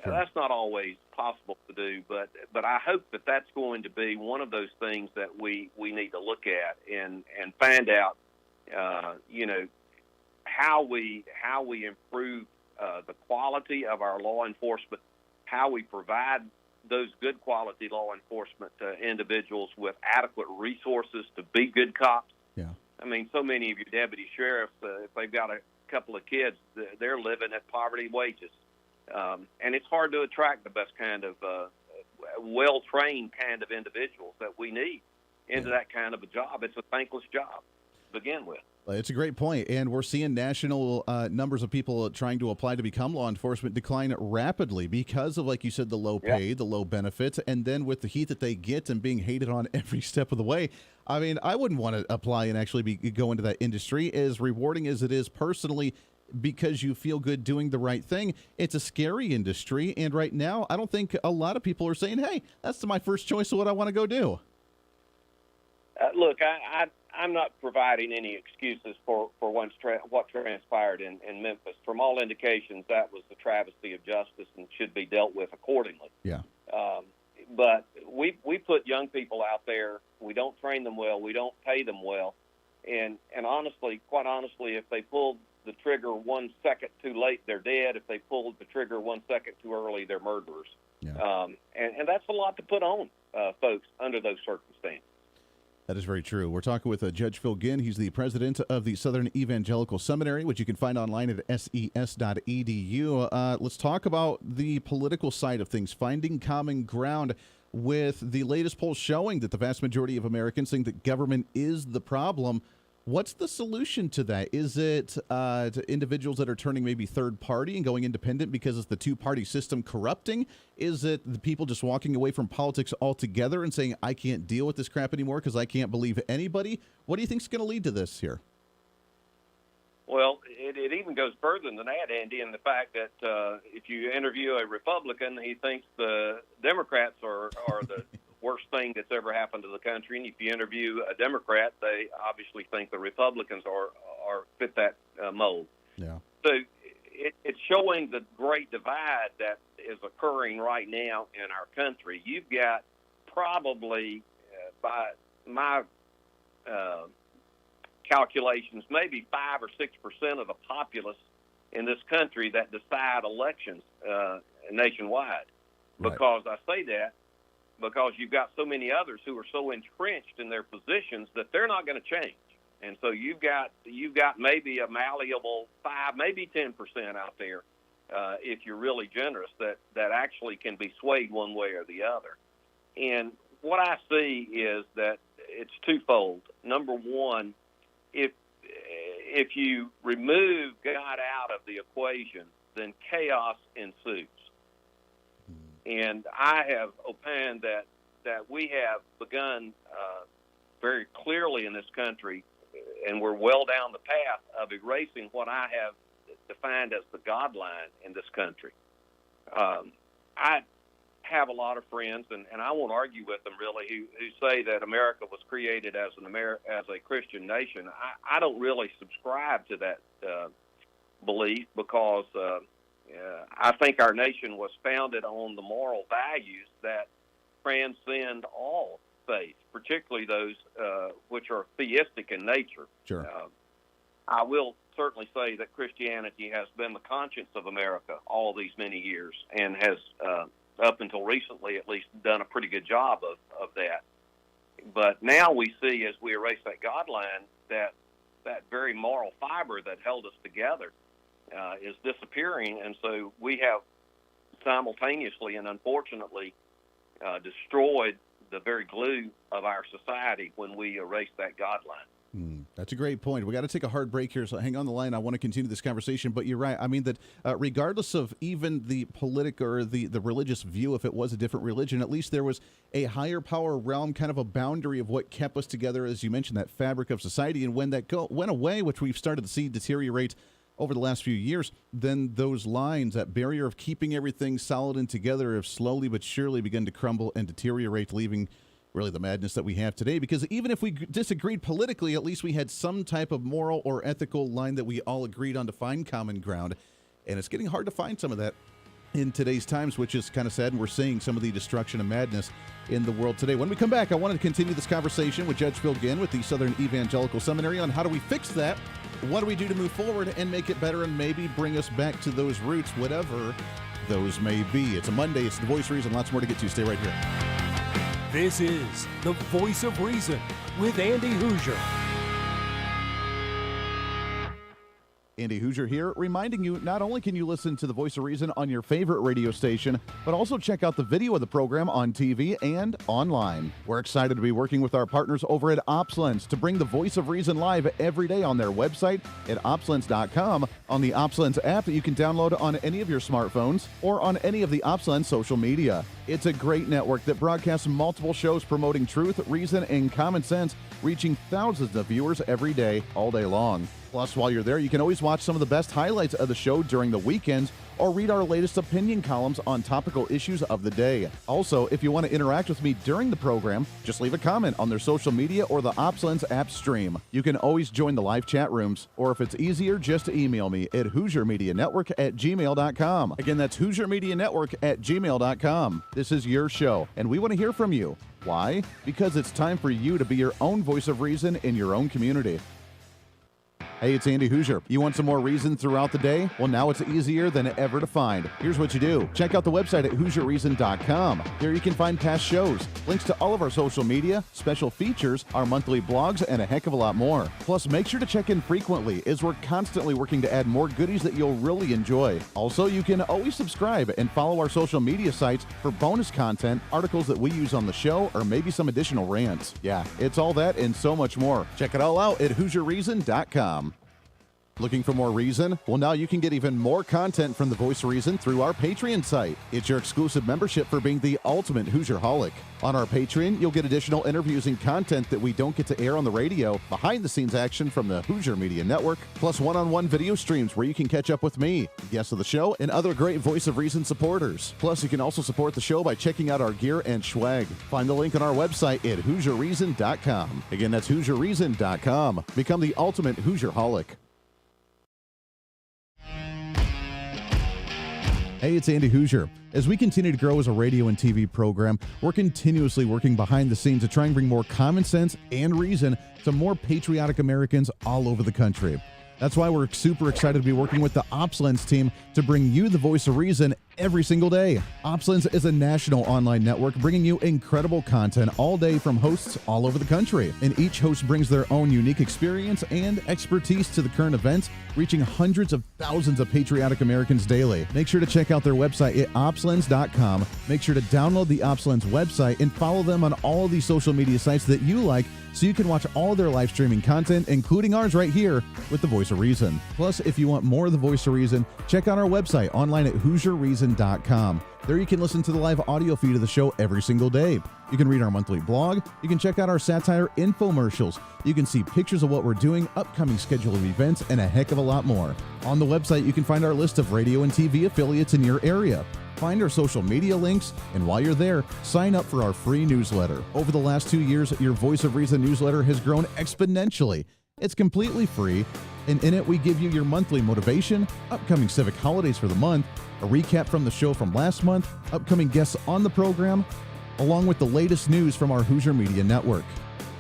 Sure. Now, that's not always possible to do, but I hope that that's going to be one of those things that we need to look at and find out, how we improve the quality of our law enforcement, how we provide those good quality law enforcement individuals with adequate resources to be good cops. Yeah. I mean, so many of your deputy sheriffs, if they've got a couple of kids, they're living at poverty wages. And it's hard to attract the best kind of well-trained kind of individuals that we need into that kind of a job. It's a thankless job to begin with. It's a great point, and we're seeing national numbers of people trying to apply to become law enforcement decline rapidly because of, like you said, the low pay, the low benefits, and then with the heat that they get and being hated on every step of the way. I mean, I wouldn't want to apply and actually go into that industry. As rewarding as it is personally, because you feel good doing the right thing, it's a scary industry, and right now, I don't think a lot of people are saying, hey, that's my first choice of what I want to go do. Look, I'm not providing any excuses for what transpired in Memphis. From all indications, that was a travesty of justice and should be dealt with accordingly. Yeah. But we put young people out there. We don't train them well. We don't pay them well. And honestly, quite honestly, if they pulled the trigger 1 second too late, they're dead. If they pulled the trigger 1 second too early, they're murderers. Yeah. And that's a lot to put on folks under those circumstances. That is very true. We're talking with Judge Phil Ginn. He's the president of the Southern Evangelical Seminary, which you can find online at ses.edu. Let's talk about the political side of things, finding common ground with the latest polls showing that the vast majority of Americans think that government is the problem. What's the solution to that? Is it to individuals that are turning maybe third party and going independent because it's the two-party system corrupting? Is it the people just walking away from politics altogether and saying, I can't deal with this crap anymore because I can't believe anybody? What do you think is going to lead to this here? Well, it even goes further than that, Andy, in the fact that if you interview a Republican, he thinks the Democrats are the worst thing that's ever happened to the country. And if you interview a Democrat, they obviously think the Republicans are fit that mold. Yeah. So it's showing the great divide that is occurring right now in our country. You've got probably, by my calculations, maybe 5 or 6% of the populace in this country that decide elections nationwide. Right. Because I say that because you've got so many others who are so entrenched in their positions that they're not going to change. And so you've got maybe a malleable 5, maybe 10% out there, if you're really generous, that actually can be swayed one way or the other. And what I see is that it's twofold. Number one, if you remove God out of the equation, then chaos ensues. And I have opined that we have begun very clearly in this country, and we're well down the path of erasing what I have defined as the God line in this country. I have a lot of friends, and I won't argue with them really, who say that America was created as a Christian nation. I don't really subscribe to that belief because I think our nation was founded on the moral values that transcend all faith, particularly those which are theistic in nature. Sure. I will certainly say that Christianity has been the conscience of America all these many years and has, up until recently at least, done a pretty good job of that. But now we see, as we erase that God line, that very moral fiber that held us together is disappearing, and so we have simultaneously and unfortunately destroyed the very glue of our society when we erase that God line. That's a great point. We got to take a hard break here, so hang on the line. I want to continue this conversation, but you're right. I mean that regardless of even the political or the religious view, if it was a different religion, at least there was a higher power realm, kind of a boundary of what kept us together, as you mentioned, that fabric of society. And when that went away, which we've started to see deteriorate over the last few years, then those lines, that barrier of keeping everything solid and together, have slowly but surely begun to crumble and deteriorate, leaving really the madness that we have today. Because even if we disagreed politically, at least we had some type of moral or ethical line that we all agreed on to find common ground. And it's getting hard to find some of that in today's times, which is kind of sad. And we're seeing some of the destruction and madness in the world today. When we come back, I wanted to continue this conversation with Judge Phil Ginn with the Southern Evangelical Seminary on how do we fix that, what do we do to move forward and make it better and maybe bring us back to those roots, whatever those may be. It's a Monday. It's the Voice of Reason. Lots more to get to. Stay right here. This is the Voice of Reason with Andy Hooser. Andy Hooser here, reminding you not only can you listen to the Voice of Reason on your favorite radio station, but also check out the video of the program on TV and online. We're excited to be working with our partners over at OpsLens to bring the Voice of Reason live every day on their website at opslens.com, on the OpsLens app that you can download on any of your smartphones, or on any of the OpsLens social media. It's a great network that broadcasts multiple shows promoting truth, reason, and common sense, reaching thousands of viewers every day, all day long. Plus, while you're there, you can always watch some of the best highlights of the show during the weekends or read our latest opinion columns on topical issues of the day. Also, if you want to interact with me during the program, just leave a comment on their social media or the OpsLens app stream. You can always join the live chat rooms, or if it's easier, just email me at HooserMediaNetwork@gmail.com. Again, that's HooserMediaNetwork@gmail.com. This is your show, and we want to hear from you. Why? Because it's time for you to be your own voice of reason in your own community. Hey, it's Andy Hooser. You want some more reason throughout the day? Well, now it's easier than ever to find. Here's what you do. Check out the website at HooserReason.com. There you can find past shows, links to all of our social media, special features, our monthly blogs, and a heck of a lot more. Plus, make sure to check in frequently, as we're constantly working to add more goodies that you'll really enjoy. Also, you can always subscribe and follow our social media sites for bonus content, articles that we use on the show, or maybe some additional rants. Yeah, it's all that and so much more. Check it all out at HooserReason.com. Looking for more reason? Well, now you can get even more content from the Voice of Reason through our Patreon site. It's your exclusive membership for being the ultimate Hoosier-holic. On our Patreon, you'll get additional interviews and content that we don't get to air on the radio, behind-the-scenes action from the Hooser Media Network, plus one-on-one video streams where you can catch up with me, guests of the show, and other great Voice of Reason supporters. Plus, you can also support the show by checking out our gear and swag. Find the link on our website at HooserReason.com. Again, that's HooserReason.com. Become the ultimate Hoosier-holic. Hey, it's Andy Hooser. As we continue to grow as a radio and TV program, we're continuously working behind the scenes to try and bring more common sense and reason to more patriotic Americans all over the country. That's why we're super excited to be working with the OpsLens team to bring you the Voice of Reason every single day. OpsLens is a national online network bringing you incredible content all day from hosts all over the country. And each host brings their own unique experience and expertise to the current events, reaching hundreds of thousands of patriotic Americans daily. Make sure to check out their website at opslens.com. Make sure to download the OpsLens website and follow them on all of these social media sites that you like, so you can watch all their live streaming content, including ours right here with the Voice of Reason. Plus, if you want more of the Voice of Reason, check out our website online at HooserReason.com. There you can listen to the live audio feed of the show every single day. You can read our monthly blog. You can check out our satire infomercials. You can see pictures of what we're doing, upcoming schedule of events, and a heck of a lot more. On the website, you can find our list of radio and TV affiliates in your area. Find our social media links, and while you're there, sign up for our free newsletter. Over the last 2 years, your Voice of Reason newsletter has grown exponentially. It's completely free, and in it we give you your monthly motivation, upcoming civic holidays for the month, a recap from the show from last month, upcoming guests on the program, along with the latest news from our Hooser Media Network.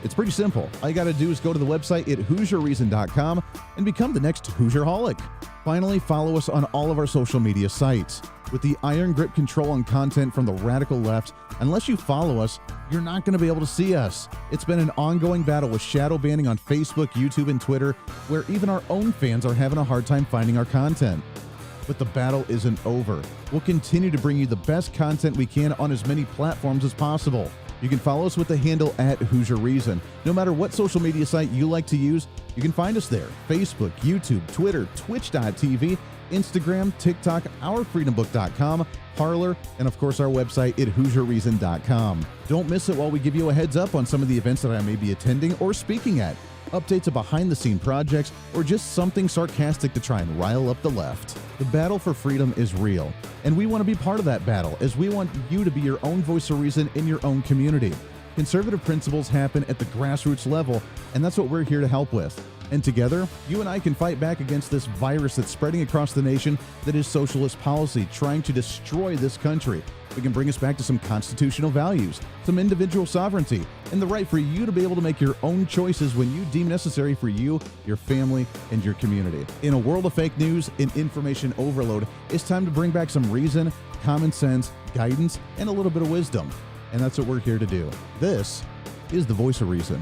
It's pretty simple. All you got to do is go to the website at HooserReason.com and become the next Hoosier-holic. Finally, follow us on all of our social media sites. With the iron grip control on content from the radical left, unless you follow us, you're not going to be able to see us. It's been an ongoing battle with shadow banning on Facebook, YouTube, and Twitter, where even our own fans are having a hard time finding our content. But the battle isn't over. We'll continue to bring you the best content we can on as many platforms as possible. You can follow us with the handle at Hooser Reason. No matter what social media site you like to use, you can find us there. Facebook, YouTube, Twitter, Twitch.tv, Instagram, TikTok, ourfreedombook.com, Parler, and of course our website at HooserReason.com. Don't miss it while we give you a heads up on some of the events that I may be attending or speaking at, updates of behind-the-scene projects, or just something sarcastic to try and rile up the left. The battle for freedom is real, and we want to be part of that battle, as we want you to be your own voice of reason in your own community. Conservative principles happen at the grassroots level, and that's what we're here to help with. And together, you and I can fight back against this virus that's spreading across the nation that is socialist policy, trying to destroy this country. We can bring us back to some constitutional values, some individual sovereignty, and the right for you to be able to make your own choices when you deem necessary for you, your family, and your community. In a world of fake news and information overload, it's time to bring back some reason, common sense, guidance, and a little bit of wisdom. And that's what we're here to do. This is the Voice of Reason.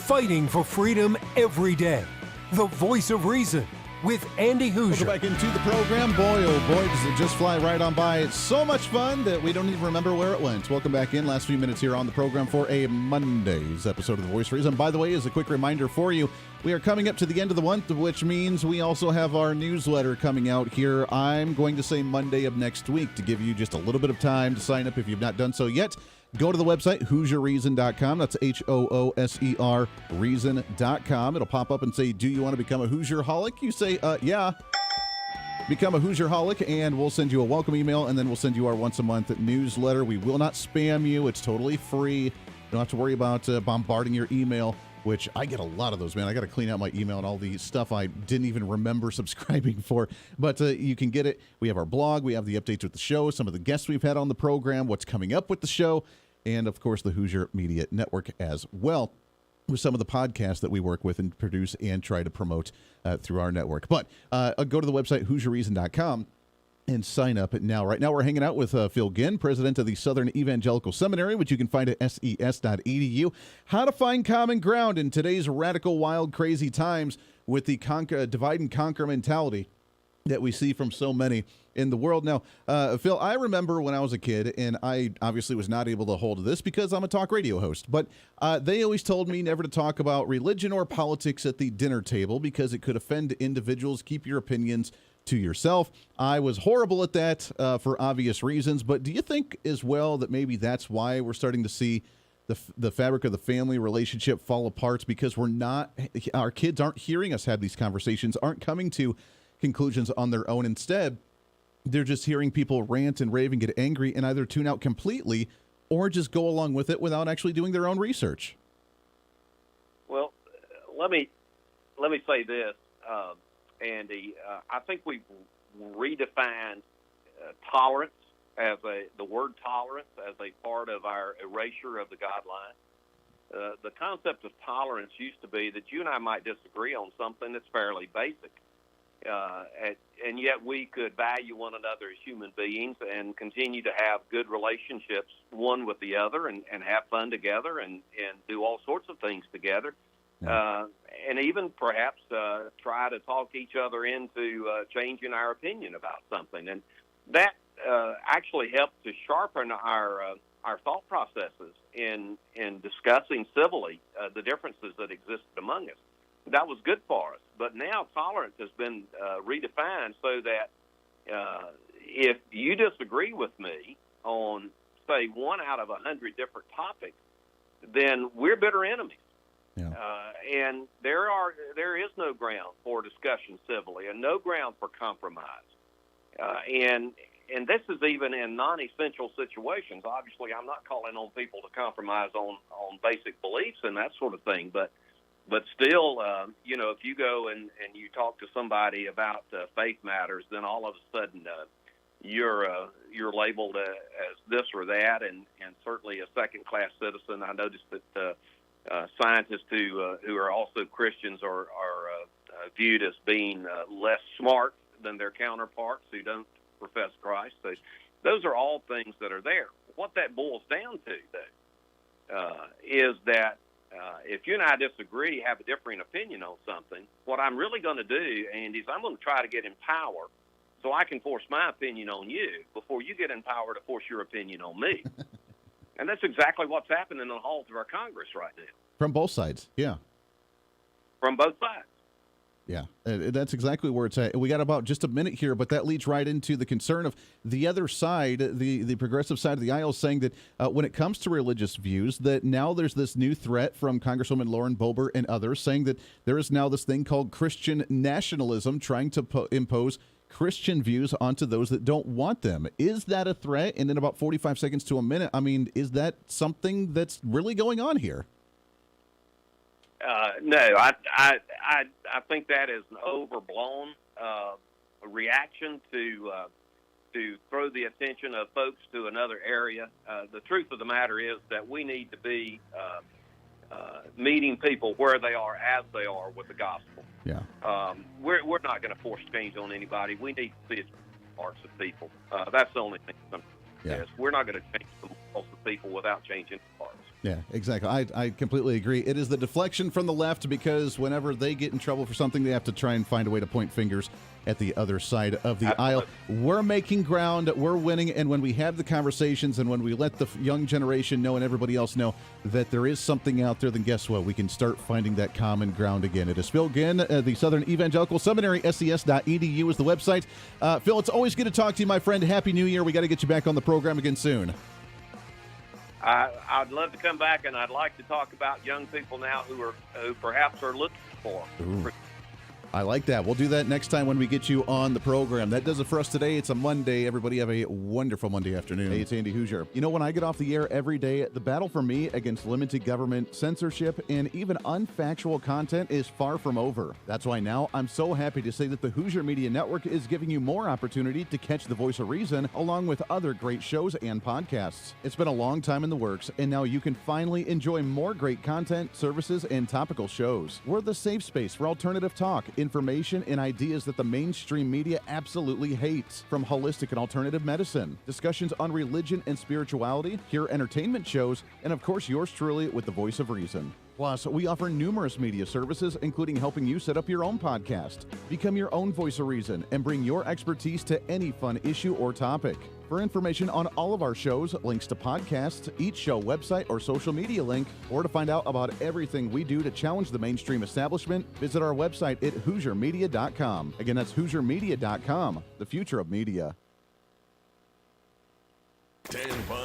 fighting for freedom every day. The Voice of Reason with Andy Hooser. Welcome back into the program. Boy, oh boy, does it just fly right on by. It's so much fun that we don't even remember where it went. Welcome back in. Last few minutes here on the program for a Monday's episode of The Voice of Reason. By the way, as a quick reminder for you, we are coming up to the end of the month, which means we also have our newsletter coming out here. I'm going to say Monday of next week to give you just a little bit of time to sign up if you've not done so yet. Go to the website, HooserReason.com. That's HOOSER Reason.com. It'll pop up and say, do you want to become a Hoosier-holic? You say, yeah. Become a Hoosier-holic, and we'll send you a welcome email, and then we'll send you our once-a-month newsletter. We will not spam you. It's totally free. You don't have to worry about bombarding your email, which I get a lot of those, man. I got to clean out my email and all the stuff I didn't even remember subscribing for. But you can get it. We have our blog. We have the updates with the show, some of the guests we've had on the program, what's coming up with the show, and, of course, the Hoosier Media Network as well, with some of the podcasts that we work with and produce and try to promote through our network. But go to the website, HooserReason.com, and sign up now. Right now we're hanging out with Phil Ginn, president of the Southern Evangelical Seminary, which you can find at ses.edu. How to find common ground in today's radical, wild, crazy times with the divide and conquer mentality that we see from so many in the world. Now, Phil, I remember when I was a kid, and I obviously was not able to hold this because I'm a talk radio host, but they always told me never to talk about religion or politics at the dinner table because it could offend individuals. Keep your opinions to yourself. I was horrible at that for obvious reasons, but do you think as well that maybe that's why we're starting to see the fabric of the family relationship fall apart, because our kids aren't hearing us have these conversations, aren't coming to conclusions on their own. Instead, they're just hearing people rant and rave and get angry and either tune out completely or just go along with it without actually doing their own research. Well, let me say this, Andy. I think we've redefined tolerance the word tolerance as a part of our erasure of the God line. The concept of tolerance used to be that you and I might disagree on something that's fairly basic. And yet we could value one another as human beings and continue to have good relationships one with the other and have fun together and do all sorts of things together. And even perhaps try to talk each other into changing our opinion about something. And that actually helped to sharpen our thought processes in discussing civilly the differences that existed among us. That was good for us. But now tolerance has been redefined so that if you disagree with me on, say, 1 out of 100 different topics, then we're bitter enemies. Yeah. And there is no ground for discussion civilly and no ground for compromise. And this is even in non-essential situations. Obviously, I'm not calling on people to compromise on basic beliefs and that sort of thing, but still, if you go and you talk to somebody about faith matters, then all of a sudden you're labeled as this or that, and certainly a second-class citizen. I noticed that scientists who are also Christians are viewed as being less smart than their counterparts who don't profess Christ. So those are all things that are there. What that boils down to, though, is that if you and I disagree, have a differing opinion on something, what I'm really going to do, Andy, is I'm going to try to get in power so I can force my opinion on you before you get in power to force your opinion on me. And that's exactly what's happening in the halls of our Congress right now. From both sides, yeah. From both sides. Yeah, that's exactly where it's at. We got about just a minute here, but that leads right into the concern of the other side, the progressive side of the aisle, saying that when it comes to religious views, that now there's this new threat from Congresswoman Lauren Boebert and others saying that there is now this thing called Christian nationalism trying to impose Christian views onto those that don't want them. Is that a threat? And in about 45 seconds to a minute, I mean, is that something that's really going on here? No, I think that is an overblown reaction to throw the attention of folks to another area. The truth of the matter is that we need to be meeting people where they are as they are with the gospel. Yeah. We're not going to force change on anybody. We need to see it in the hearts of people. That's the only thing. Yes. We're not going to change the the people without changing parts. Yeah, exactly. I completely agree. It is the deflection from the left because whenever they get in trouble for something, they have to try and find a way to point fingers at the other side of the aisle. We're making ground, we're winning, and when we have the conversations and when we let the young generation know and everybody else know that there is something out there, then guess what? We can start finding that common ground again. It is Phil Ginn, the Southern Evangelical Seminary, ses.edu is the website. Phil, it's always good to talk to you, my friend. Happy New Year. We got to get you back on the program again soon. I'd love to come back, and I'd like to talk about young people now who perhaps are looking for. I like that. We'll do that next time when we get you on the program. That does it for us today. It's a Monday. Everybody have a wonderful Monday afternoon. Hey, it's Andy Hooser. You know, when I get off the air every day, the battle for me against limited government, censorship, and even unfactual content is far from over. That's why now I'm so happy to say that the Hooser Media Network is giving you more opportunity to catch the voice of reason along with other great shows and podcasts. It's been a long time in the works, and now you can finally enjoy more great content, services, and topical shows. We're the safe space for alternative talk, information, and ideas that the mainstream media absolutely hates. From holistic and alternative medicine, discussions on religion and spirituality, pure entertainment shows, and of course yours truly with the voice of reason. Plus, we offer numerous media services, including helping you set up your own podcast. Become your own voice of reason and bring your expertise to any fun issue or topic. For information on all of our shows, links to podcasts, each show website or social media link, or to find out about everything we do to challenge the mainstream establishment, visit our website at HooserMedia.com. Again, that's HooserMedia.com, the future of media. 10 Fun